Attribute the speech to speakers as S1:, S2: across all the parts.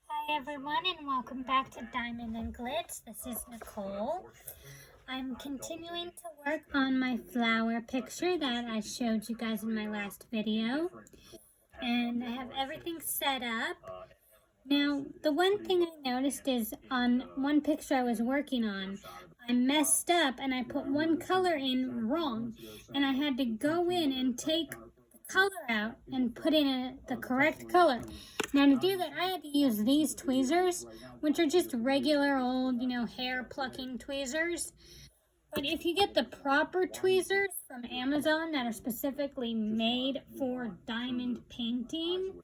S1: Hi everyone and welcome back to Diamond and Glitz. This is Nicole. I'm continuing to work on my flower picture that I showed you guys in my last video. And I have everything set up. Now, the one thing I noticed is on one picture I was working on, I messed up and I put one color in wrong. And I had to go in and take the color out and put in the correct color. Now to do that, I had to use these tweezers, which are just regular old, hair plucking tweezers. But if you get the proper tweezers from Amazon that are specifically made for diamond painting,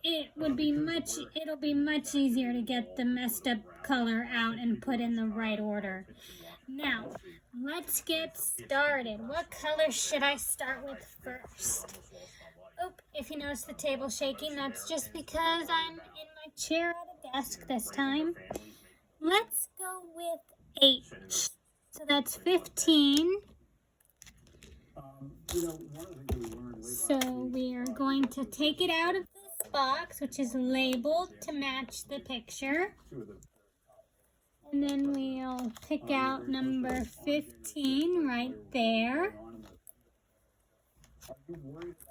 S1: it'll be much easier to get the messed up color out and put in the right order. Now, let's get started. What color should I start with first? Oh, if you notice the table shaking, that's just because I'm in my chair at a desk this time. Let's go with H. So that's 15. So we are going to take it out of this box, which is labeled to match the picture. And then we'll pick out number 15 right there.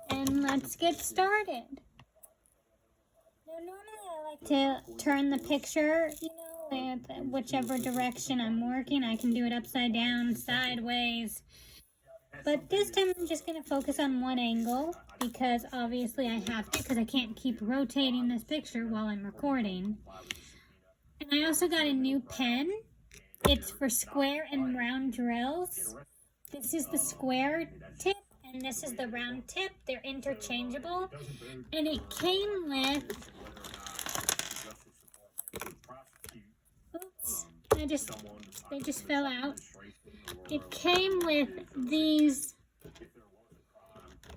S1: And let's get started. Now, normally I like to turn the picture, with whichever direction I'm working. I can do it upside down, sideways. But this time I'm just going to focus on one angle because obviously I have to, because I can't keep rotating this picture while I'm recording. And I also got a new pen. It's for square and round drills. This is the square tip. And this is the round tip. They're interchangeable. And it came with... Oops. They just fell out. It came with these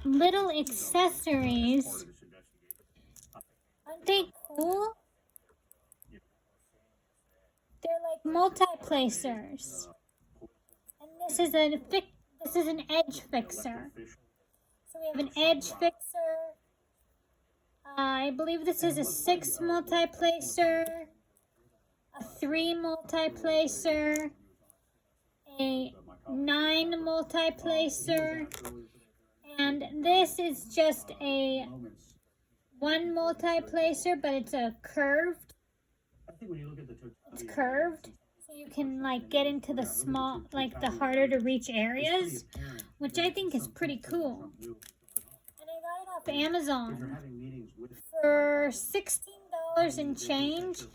S1: little accessories. Aren't they cool? They're like multi-placers. And this is an edge fixer. So we have an edge fixer. I believe this is a 6 multi-placer, a 3 multi-placer, a 9 multi-placer, and this is just a 1 multi-placer, but it's a curved. It's curved. You can get into the small, the harder to reach areas, which I think is pretty cool. And I got it off Amazon for $16 and change,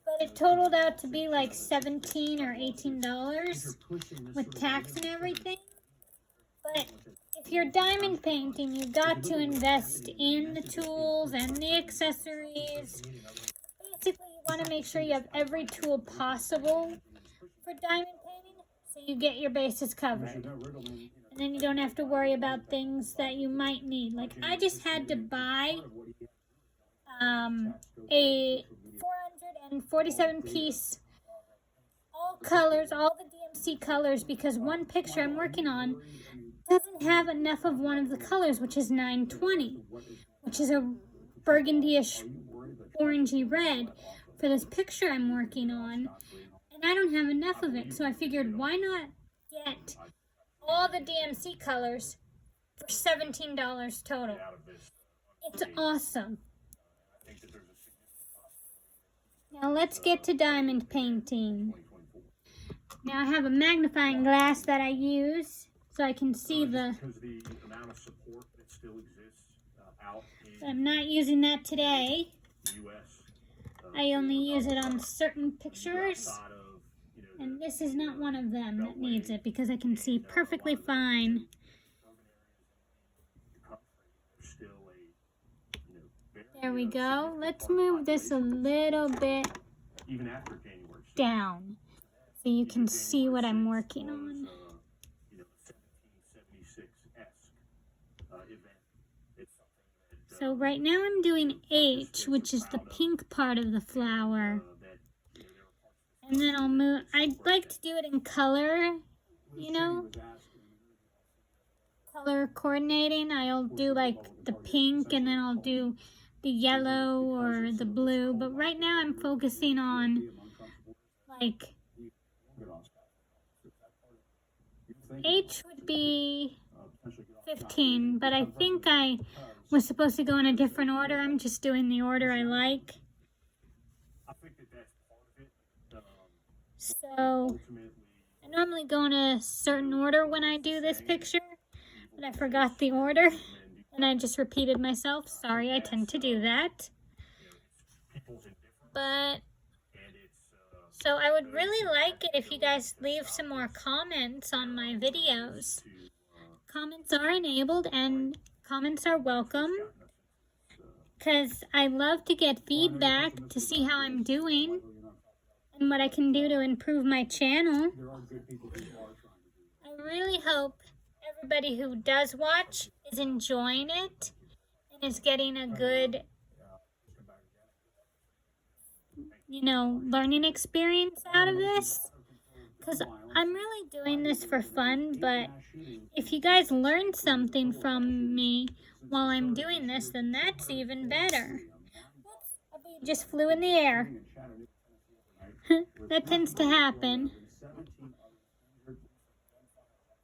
S1: but it totaled out to be like $17 or $18 with tax and everything. But if you're diamond painting, you've got to invest in the tools and the accessories. Basically, you want to make sure you have every tool possible for diamond painting so you get your bases covered. And then you don't have to worry about things that you might need. Like I just had to buy a 447 piece, all colors, all the DMC colors, because one picture I'm working on doesn't have enough of one of the colors, which is 920, which is a burgundy-ish orangey red for this picture I'm working on, and I don't have enough of it, so I figured why not get all the DMC colors for $17 total. It's awesome. Now let's get to diamond painting. Now I have a magnifying glass that I use so I can see the... I'm not using that today. I only use it on certain pictures, and this is not one of them that needs it because I can see perfectly fine. There we go. Let's move this a little bit down so you can see what I'm working on. So right now I'm doing H, which is the pink part of the flower. And then I'll move, I'd like to do it in color, color coordinating. I'll do like the pink and then I'll do the yellow or the blue, but right now I'm focusing on like H would be 15, but I think I was supposed to go in a different order. I'm just doing the order I like. So I normally go in a certain order when I do this picture, but I forgot the order and I just repeated myself. Sorry, I tend to do that. But so I would really like it if you guys leave some more comments on my videos. Comments are enabled and comments are welcome, because I love to get feedback to see how I'm doing and what I can do to improve my channel. I really hope everybody who does watch is enjoying it and is getting a good, learning experience out of this. Because I'm really doing this for fun, but if you guys learn something from me while I'm doing this, then that's even better. A bee just flew in the air. That tends to happen.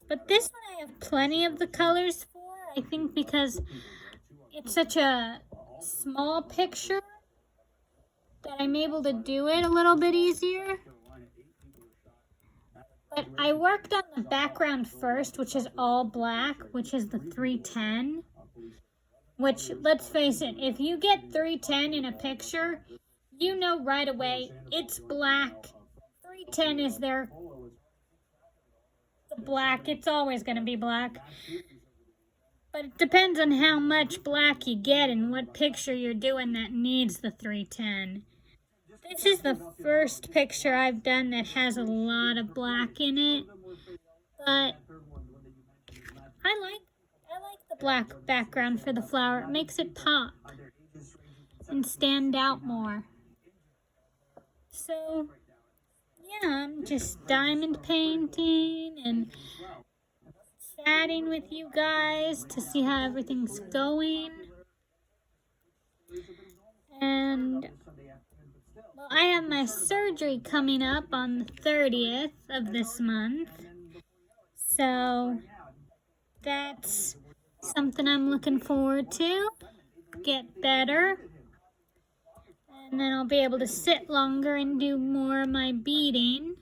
S1: But this one I have plenty of the colors for, I think, because it's such a small picture that I'm able to do it a little bit easier. But I worked on the background first, which is all black, which is the 310. Which, let's face it, if you get 310 in a picture, you know right away it's black. 310 is the black. It's always going to be black. But it depends on how much black you get and what picture you're doing that needs the 310. This is the first picture I've done that has a lot of black in it, but I like the black background for the flower. It makes it pop and stand out more. So, yeah, I'm just diamond painting and chatting with you guys to see how everything's going. And well, I have my surgery coming up on the 30th of this month. So that's something I'm looking forward to. Get better. And then I'll be able to sit longer and do more of my beading.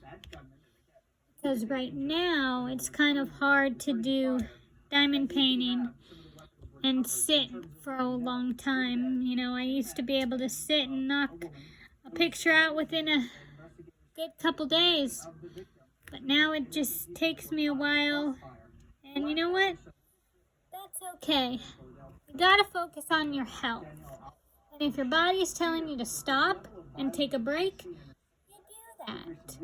S1: Because right now it's kind of hard to do diamond painting and sit for a long time. I used to be able to sit and knock a picture out within a good couple days, but now it just takes me a while, and you know what? That's okay. You gotta focus on your health, and if your body's telling you to stop and take a break, you do that.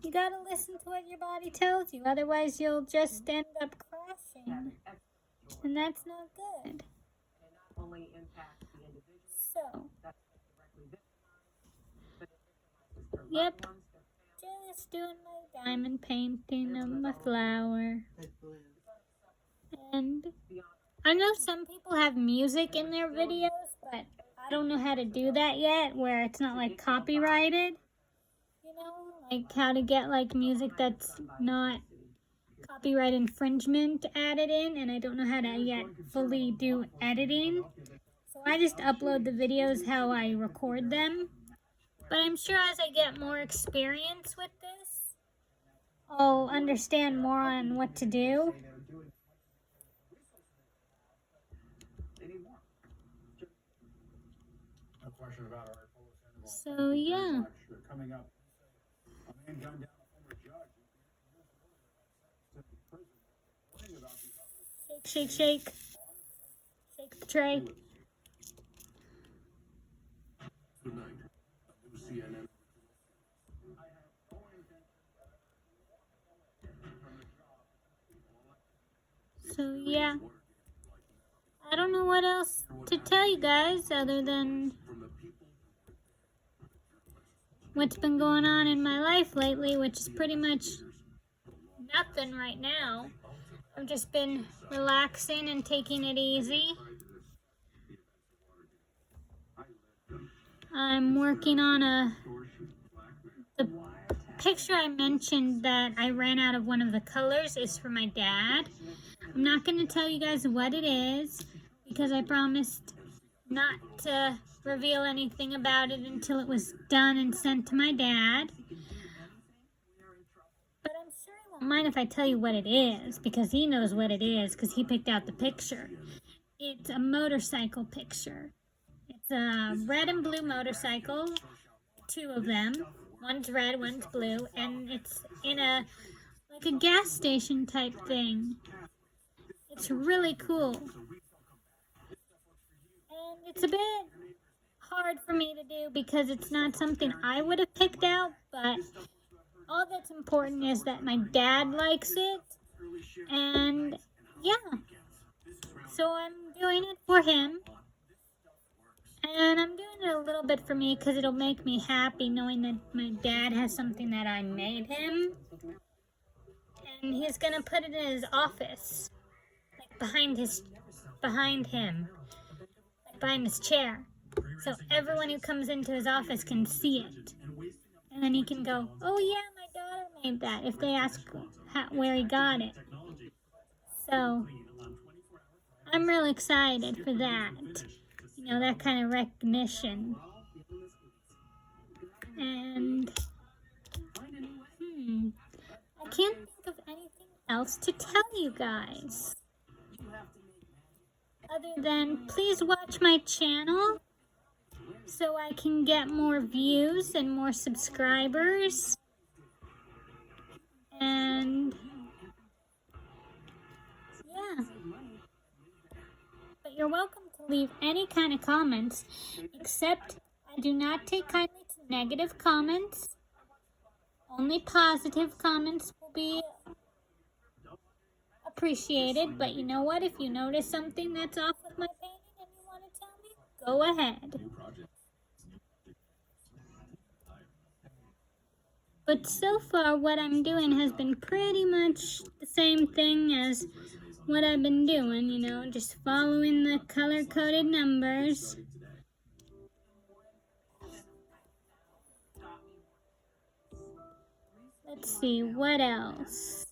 S1: You gotta listen to what your body tells you, otherwise you'll just end up crashing, and that's not good. So, yep, just doing my diamond painting of my flower. And I know some people have music in their videos, but I don't know how to do that yet, where it's not like copyrighted. Like how to get like music that's not copyright infringement added in, and I don't know how to yet fully do editing. So I just upload the videos how I record them. But I'm sure as I get more experience with this, I'll understand more on what to do. So yeah. Shake, shake, shake. Shake the tray. So yeah, I don't know what else to tell you guys other than what's been going on in my life lately, which is pretty much nothing right now. I've just been relaxing and taking it easy. I'm working on the picture I mentioned that I ran out of one of the colors is for my dad. I'm not going to tell you guys what it is because I promised not to reveal anything about it until it was done and sent to my dad. But I'm sure he won't mind if I tell you what it is because he knows what it is because he picked out the picture. It's a motorcycle picture. It's a red and blue motorcycle, two of them. One's red, one's blue, and it's in a gas station type thing. It's really cool. And it's a bit hard for me to do because it's not something I would have picked out, but all that's important is that my dad likes it, and yeah, so I'm doing it for him, and I'm doing it a little bit for me because it'll make me happy knowing that my dad has something that I made him, and he's gonna put it in his office, like behind him, like behind his chair, so everyone who comes into his office can see it. And then he can go, oh yeah, my daughter made that, if they ask where he got it. So, I'm really excited for that. You know, that kind of recognition. And, I can't think of anything else to tell you guys. Other than, please watch my channel so I can get more views and more subscribers. And yeah. But you're welcome to leave any kind of comments, except I do not take kindly to negative comments. Only positive comments will be appreciated. But you know what? If you notice something that's off with my painting and you want to tell me, go ahead. But so far, what I'm doing has been pretty much the same thing as what I've been doing, you know, just following the color-coded numbers. Let's see, what else?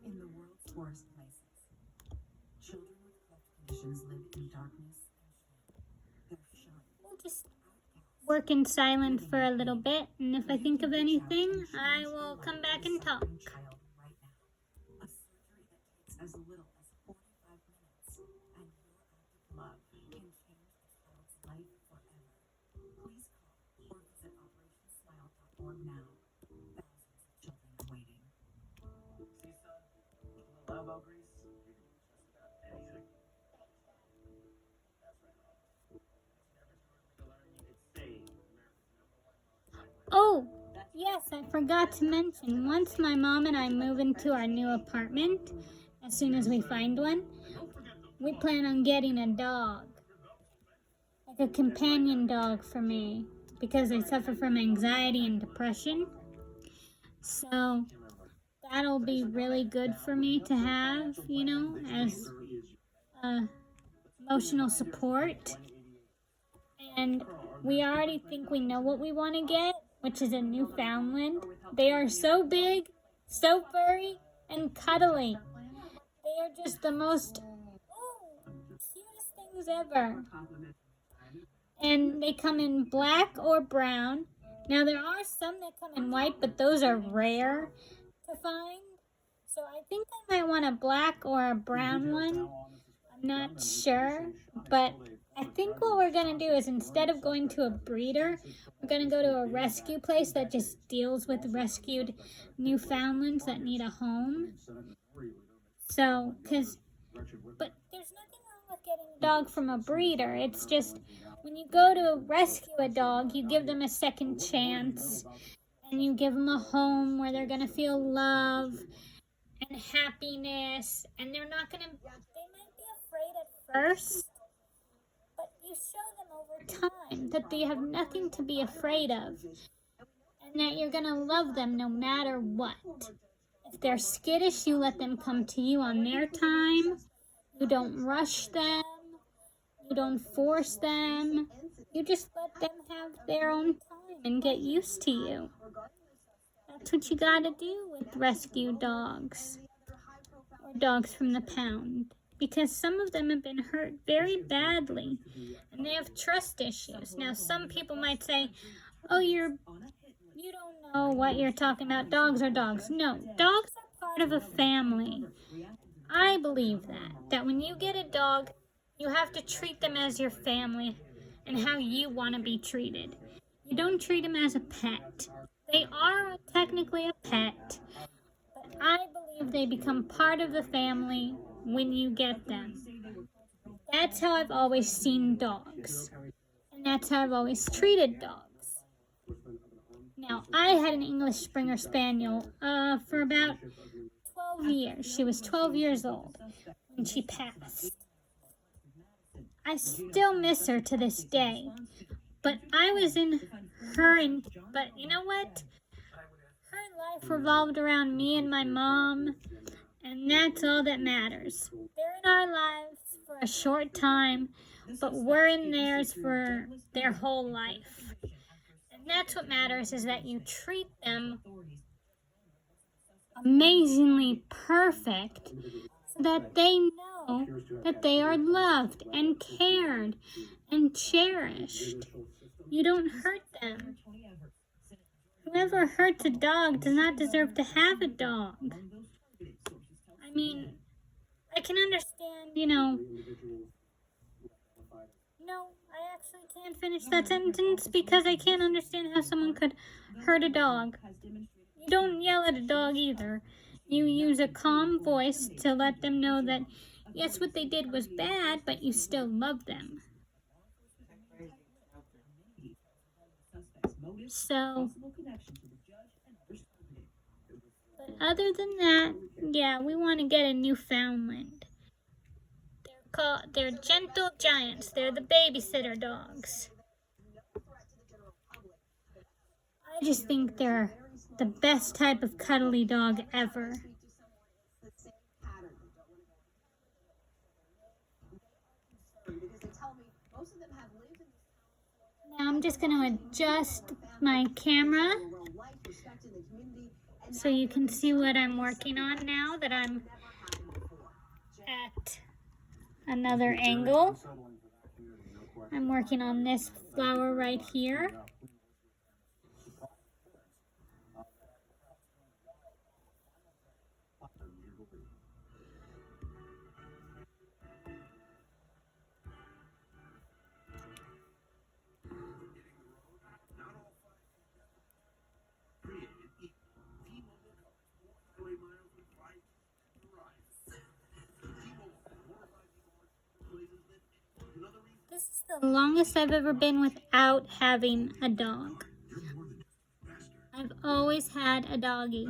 S2: In the world's worst places, children with cleft conditions live in darkness and shame. They're shunned.
S1: We'll just work in silence for a little bit, and if I think of anything, I will come back and talk.
S2: A surgery that takes as little as 45 minutes, and your act of love can change a child's life forever. Please call or visit OperationSmile.org now. Thousands of children are waiting.
S3: See, son, with a little elbow grease, you can do just about anything. That's right, Rob. It's never too early to learn. You could save America's #1 motorcycle.
S1: Oh, yes, I forgot to mention, once my mom and I move into our new apartment, as soon as we find one, we plan on getting a dog. Like a companion dog for me, because I suffer from anxiety and depression. So that'll be really good for me to have, you know, as emotional support. And we already think we know what we want to get, which is a Newfoundland. They are so big, so furry, and cuddly. They are just the most cutest things ever. And they come in black or brown. Now there are some that come in white, but those are rare to find. So I think I might want a black or a brown one. I'm not sure, but I think what we're going to do is instead of going to a breeder, we're going to go to a rescue place that just deals with rescued Newfoundlands that need a home. So, but there's nothing wrong with getting a dog from a breeder. It's just when you go to rescue a dog, you give them a second chance and you give them a home where they're going to feel love and happiness, and they're not gonna, they might be afraid at first, but you show them over time that they have nothing to be afraid of, and that you're gonna love them no matter what. If they're skittish, you let them come to you on their time. You don't rush them. You don't force them. You just let them have their own time and get used to you. That's what you gotta do with rescue dogs, or dogs from the pound, because some of them have been hurt very badly and they have trust issues. Now, some people might say, oh, you don't know what you're talking about. Dogs are dogs. No, dogs are part of a family. I believe that when you get a dog, you have to treat them as your family and how you want to be treated. You don't treat them as a pet. They are technically a pet, but I believe they become part of the family when you get them. That's how I've always seen dogs, and that's how I've always treated dogs. Now, I had an English Springer Spaniel for about 12 years. She was 12 years old when she passed. I still miss her to this day, but I was in her, but you know what? Her life revolved around me and my mom, and that's all that matters. They're in our lives for a short time, but we're in theirs for their whole life. And that's what matters, is that you treat them amazingly perfect so that they know that they are loved and cared and cherished. You don't hurt them. Whoever hurts a dog does not deserve to have a dog. I mean, I can understand, no, I actually can't finish that sentence because I can't understand how someone could hurt a dog. You don't yell at a dog either. You use a calm voice to let them know that, yes, what they did was bad, but you still love them. So, but other than that, yeah, we want to get a Newfoundland. They're gentle giants. They're the babysitter dogs. I just think they're the best type of cuddly dog ever. Now I'm just going to adjust my camera so you can see what I'm working on now that I'm at another angle. I'm working on this flower right here. This is the longest I've ever been without having a dog. I've always had a doggy,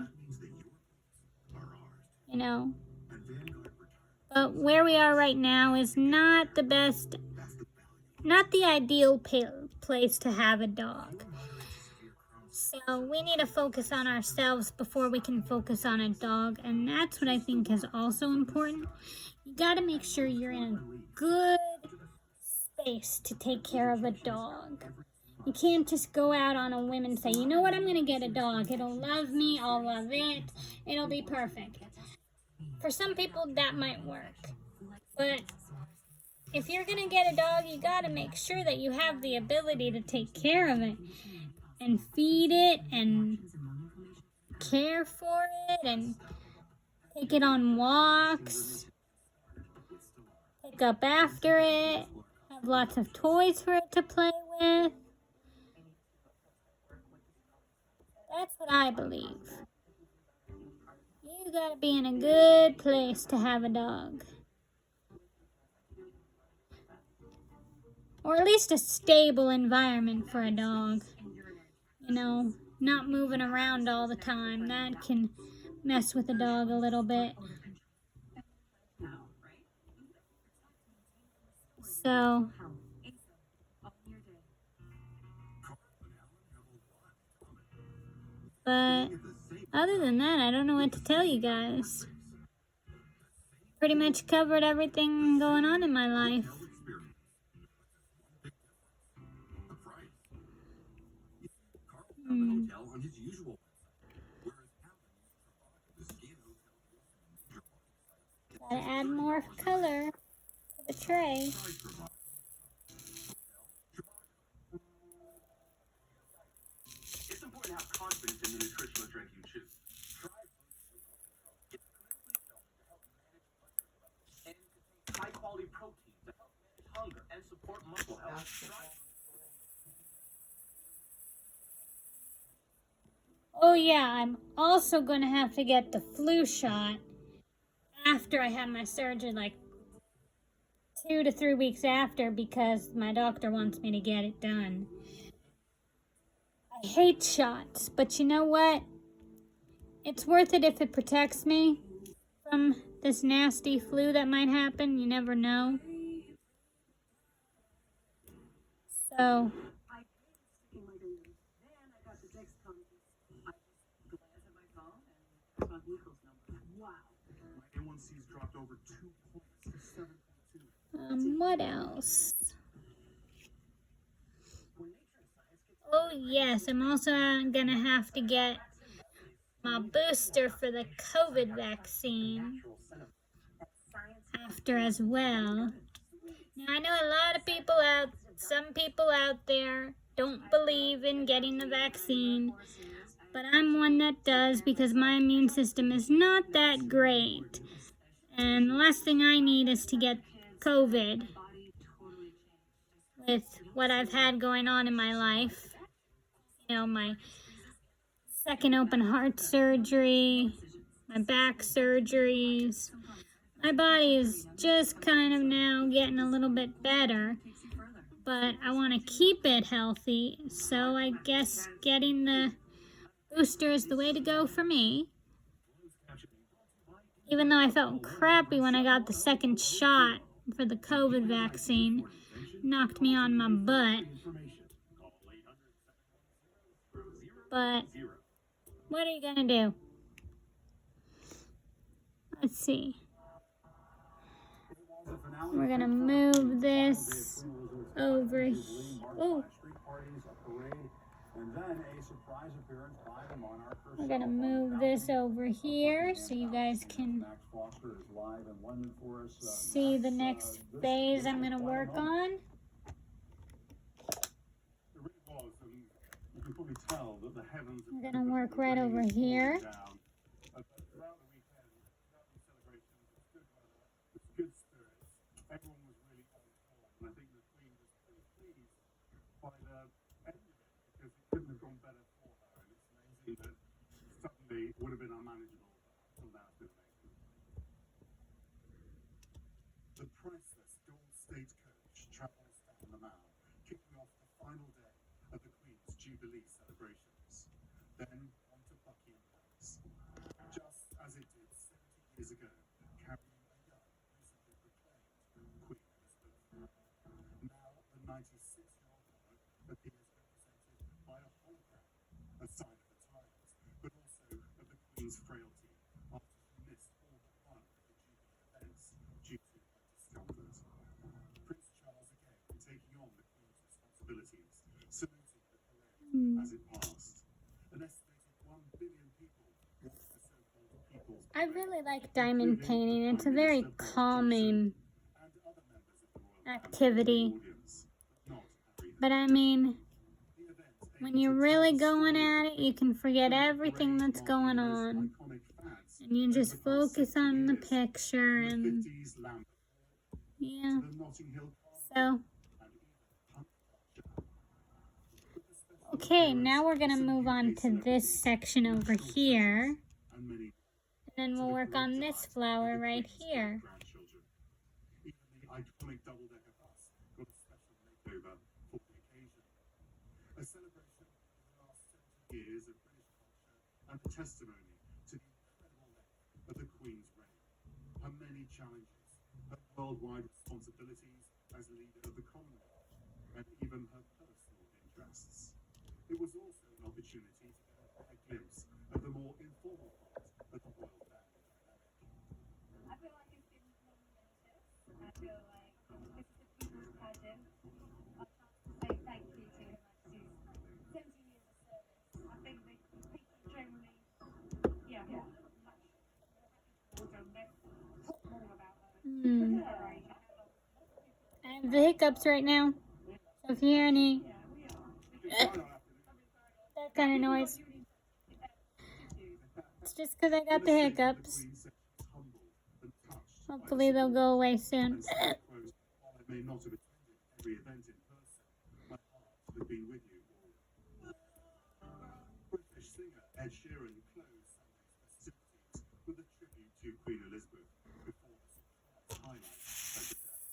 S1: But where we are right now is not the best, not the ideal place to have a dog. So we need to focus on ourselves before we can focus on a dog, and that's what I think is also important. You got to make sure you're in a good space to take care of a dog. You can't just go out on a whim and say, you know what, I'm going to get a dog. It'll love me, I'll love it, it'll be perfect. For some people, that might work. But if you're going to get a dog, you got to make sure that you have the ability to take care of it and feed it and care for it and take it on walks, pick up after it, have lots of toys for it to play with. That's what I believe. You gotta be in a good place to have a dog. Or at least a stable environment for a dog. Not moving around all the time. That can mess with the dog a little bit. So, but other than that, I don't know what to tell you guys. Pretty much covered everything going on in my life. Gotta add more color to the tray.
S3: It's important to have confidence in the nutritional drink you choose. Try It's clinically shown to help manage blood sugar levels and contains high-quality protein to help manage hunger and support muscle health.
S1: Oh yeah, I'm also gonna have to get the flu shot after I have my surgery, like 2 to 3 weeks after, because my doctor wants me to get it done. I hate shots, but you know what? It's worth it if it protects me from this nasty flu that might happen. You never know. So, what else? Oh yes, I'm also gonna have to get my booster for the COVID vaccine after as well. Now I know a lot of people some people out there don't believe in getting the vaccine, but I'm one that does because my immune system is not that great. And the last thing I need is to get COVID with what I've had going on in my life. You know, my second open heart surgery, my back surgeries. My body is just kind of now getting a little bit better, but I want to keep it healthy, so I guess getting the booster is the way to go for me. Even though I felt crappy when I got the second shot for the COVID vaccine, knocked me on my butt. But what are you gonna do? Let's see. We're gonna move this over here. Oh. We're gonna move this over here so you guys can see the next phase I'm gonna work on. We're gonna work right over here.
S3: Everyone was really on form, and I think the Queen was pretty pleased by the end of it because it couldn't have gone better for her. And it's amazing that suddenly it would have been unmanageable, but until now it's been amazing. The priceless Dawn Stagecoach travels down the Mall, kicking off the final day of the Queen's Jubilee celebrations. Then on to Buckingham Palace, just as it did 70 years ago, carrying a young, recently proclaimed Queen Elizabeth. Now the 96-year-old monarch appears represented by a hologram, a sign of the times, but also of the Queen's frailty after she missed all but one of the Jubilee events due to her discomfort. Prince Charles again taking on the Queen's responsibilities, saluting the parade as it passed. An estimated 1 billion people watched the so-called People's
S1: I really like diamond painting. It's a very calming activity. But I mean, when you're really going at it, you can forget everything that's going on. And you just focus on the picture and, yeah. So, okay, now we're gonna move on to this section over here. And then we'll work on this flower right here.
S3: Even the iconic double-decker bus got a special makeover for the occasion. A celebration of the last 70 years of British culture and a testimony to the incredible challenges, her worldwide responsibilities as leader of the Commonwealth, and even her personal interests. It was also an opportunity to get a glimpse of the more informal part of the world band dynamic.
S4: I feel like it's been momentous. I feel like this is the people's pageant. Our chance to say thank you to Her Majesty's 70 years of service. I think the people generally, much more happy towards her. Let's talk more about her. Right.
S1: I have the hiccups right now. So if you hear any that kind of noise, it's just because I got the hiccups. Hopefully they'll go away soon.
S3: I may not have attended every event in person. My heart had been with you all. British singer Ed Sheeran closed Sunday's festivities with a tribute to Queen Elizabeth before the surprise highlight of the day.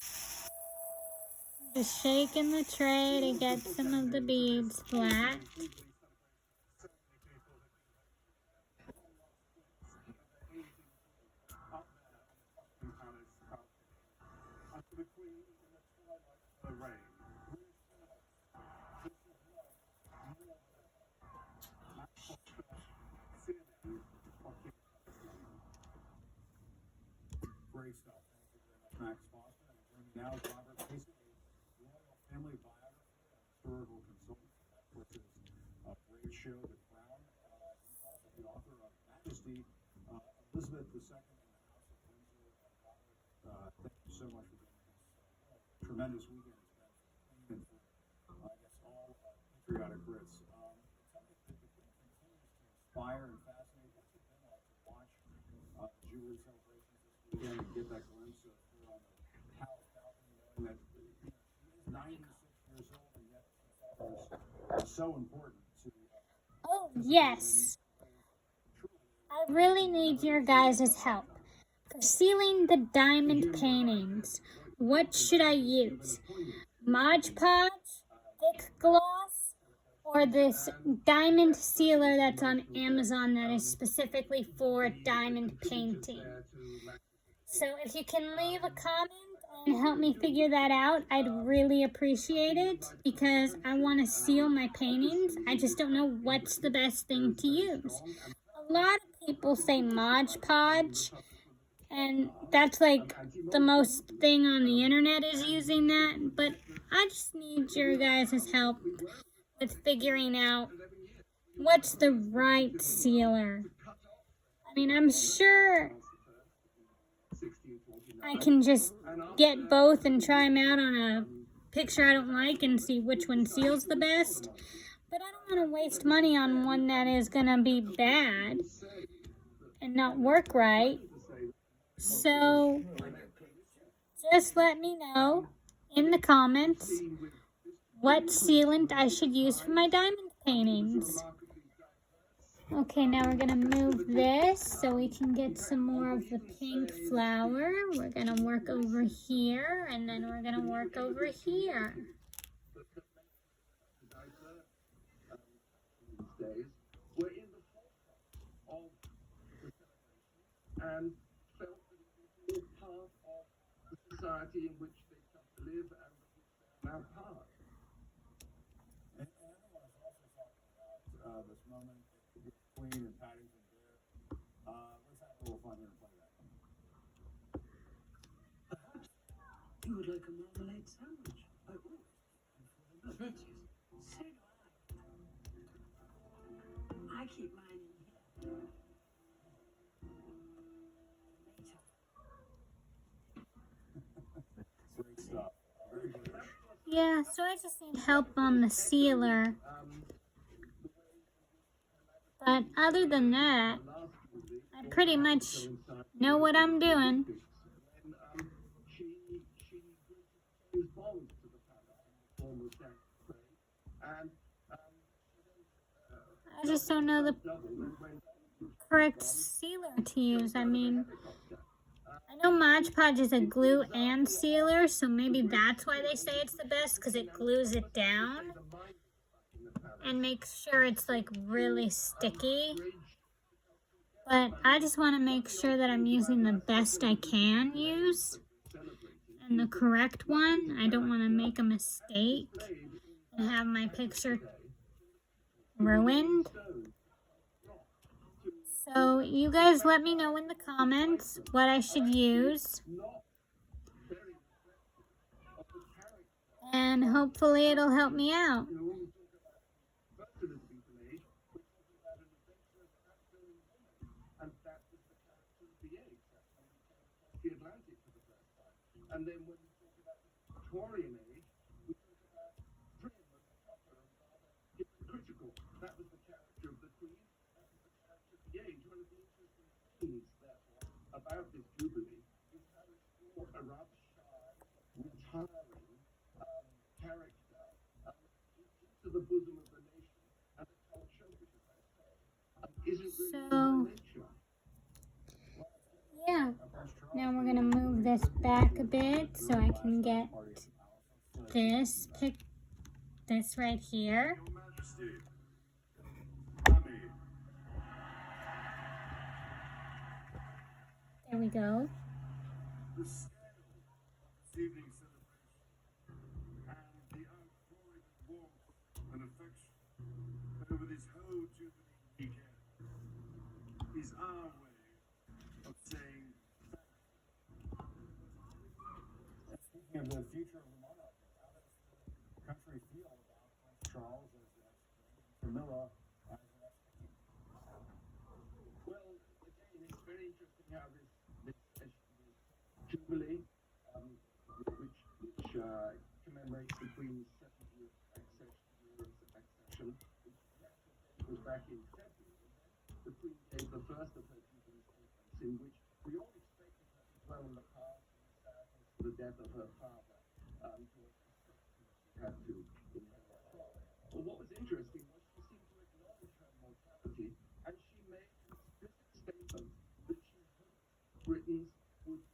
S1: Just shaking the tray to get some of the beads flat.
S3: The Queen in the twilight of her reign. Great stuff. Thank you very much, Max Foster. And joining now is Robert Mason, a royal family biographer and historical consultant. Netflix's great show, The Crown. He's also the author of Majesty, Elizabeth II in the House of Windsor. Robert, thank you so much for being this tremendous weekend. It's been for, I guess, all patriotic Brits. It's something that the Queen continues to inspire and fascinate. What's it been like to watch the Jubilee celebrations this weekend and get that glimpse of her on the palace balcony, knowing that she is 96 years old and yet is so important to.
S1: Oh, yes. I really need your guys' help. For sealing the diamond paintings, what should I use? Mod Podge, thick gloss, or this diamond sealer that's on Amazon that is specifically for diamond painting? So if you can leave a comment and help me figure that out, I'd really appreciate it, because I want to seal my paintings. I just don't know what's the best thing to use. A lot of people say Mod Podge, and that's like the most thing on the internet is using that, but I just need your guys' help with figuring out what's the right sealer. I mean, I'm sure I can just get both and try them out on a picture I don't like and see which one seals the best, but I don't want to waste money on one that is going to be bad and not work right. So just let me know in the comments what sealant I should use for my diamond paintings. Okay, now we're going to move this so we can get some more of the pink flower. We're going to work over here, and then we're going to work over here.
S5: And felt that it was all part of the society in which they come to live and of which they are now part.
S3: And everyone is also talking about this moment with the Queen and Paddington Bear. Let's have a little fun here and play that.
S2: Perhaps you would like a marmalade sandwich. I always and for the veggies. So do I. I keep mine in here.
S3: Great stuff. Very good.
S1: Yeah, so I just need help on the sealer. But other than that, I pretty much know what I'm doing.
S5: She James Bond to the palace in the form of Jack Spade, and
S1: I just don't know the correct sealer to use. I mean, I know Mod Podge is a glue and sealer, so maybe that's why they say it's the best, because it glues it down and makes sure it's like really sticky. But I just want to make sure that I'm using the best I can use and the correct one. I don't want to make a mistake and have my picture ruined. So you guys let me know in the comments what I should use. And hopefully it'll help me out.
S5: And then when we talk about the Victorian age, we talk about Prim and the Copper and rather hypocritical. That was the character of the Queen. That was the character of the age. One of the interesting things, therefore, about this Jubilee is how it's brought a rather shy, retiring character into the bosom of the nation and the culture, which, as I say, isn't really in her nature.
S1: Yeah. Now we're gonna move this back a bit so I can get this right here.
S3: Your Majesty, Mummy,
S1: There we go.
S3: the scale of this evening's celebration and the outpouring of warmth and affection over this whole Jubilee weekend is our way of saying thank you. Speaking of the future of the monarchy, how does the country feel about Prince Charles as the next king and Camilla as the next queen?
S5: Well, again, it's very interesting how this Jubilee, which commemorates the Queen's 70th accession, was back in February. The Queen gave the first of her Jubilee statements, in which we all expected her to dwell on the past and the sadness of the death of her father, George VI, who she had to inherit from. But what was interesting was she seemed to acknowledge her mortality, and she made an explicit statement that she hoped Britons would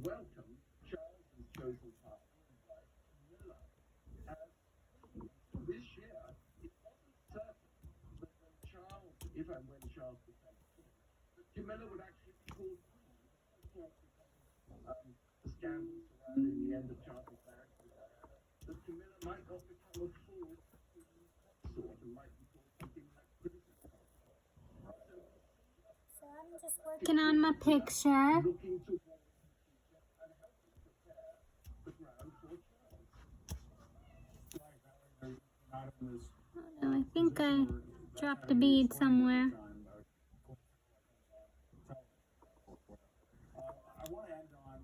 S5: welcome Charles's chosen partner and wife, Camilla, as queen. So this year, it wasn't certain that if and when Charles becomes king, that Camilla would actually be called queen. Of course, because of the scandal surrounding the end of Charles' marriage with Diana, that Camilla might not become a full queen consort and might be called something like princess consort.
S1: So I'm just working on my picture.
S5: Looking towards the future and helping prepare the ground for Charles.
S3: Not in this
S1: Oh no, I think I dropped a bead somewhere.
S3: I want to end on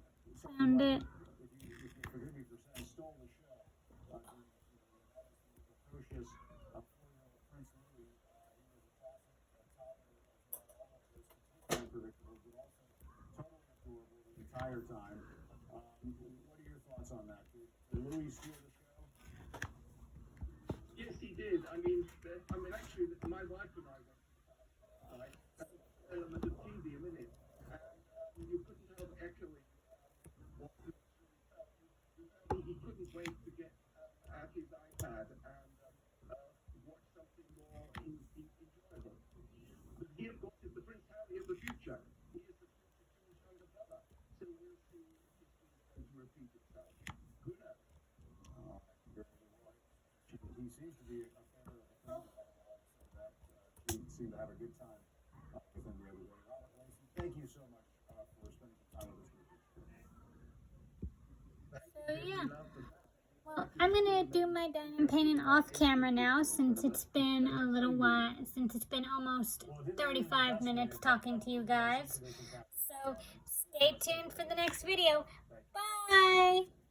S1: Found it.
S3: if you forgive me for saying, stole the show. That is the precocious 4-year-old Prince Louis. He was a classic toddler throughout all of this, unpredictable, but also totally adorable the entire time. What are your thoughts on that? Did Louis steal the show?
S5: Yes, he did. I mean, actually, my wife and I went to the that's an element of tedium, isn't it? And you couldn't help echoing what Louis really felt. He couldn't wait to get out his iPad and watch something more enjoyable. But he, of course, is the Prince Harry of the future. He is the future King's younger brother. So we'll see if history is going to repeat itself. Who knows?
S3: He seems to be a fan of the film, so that he seemed to have a good time with him the other day. Lacey, thank you so much for spending some time with us.
S1: So yeah. Well, I'm gonna do my diamond painting off camera now since it's been a little while, since it's been almost 35 minutes talking to you guys. So stay tuned for the next video. Bye!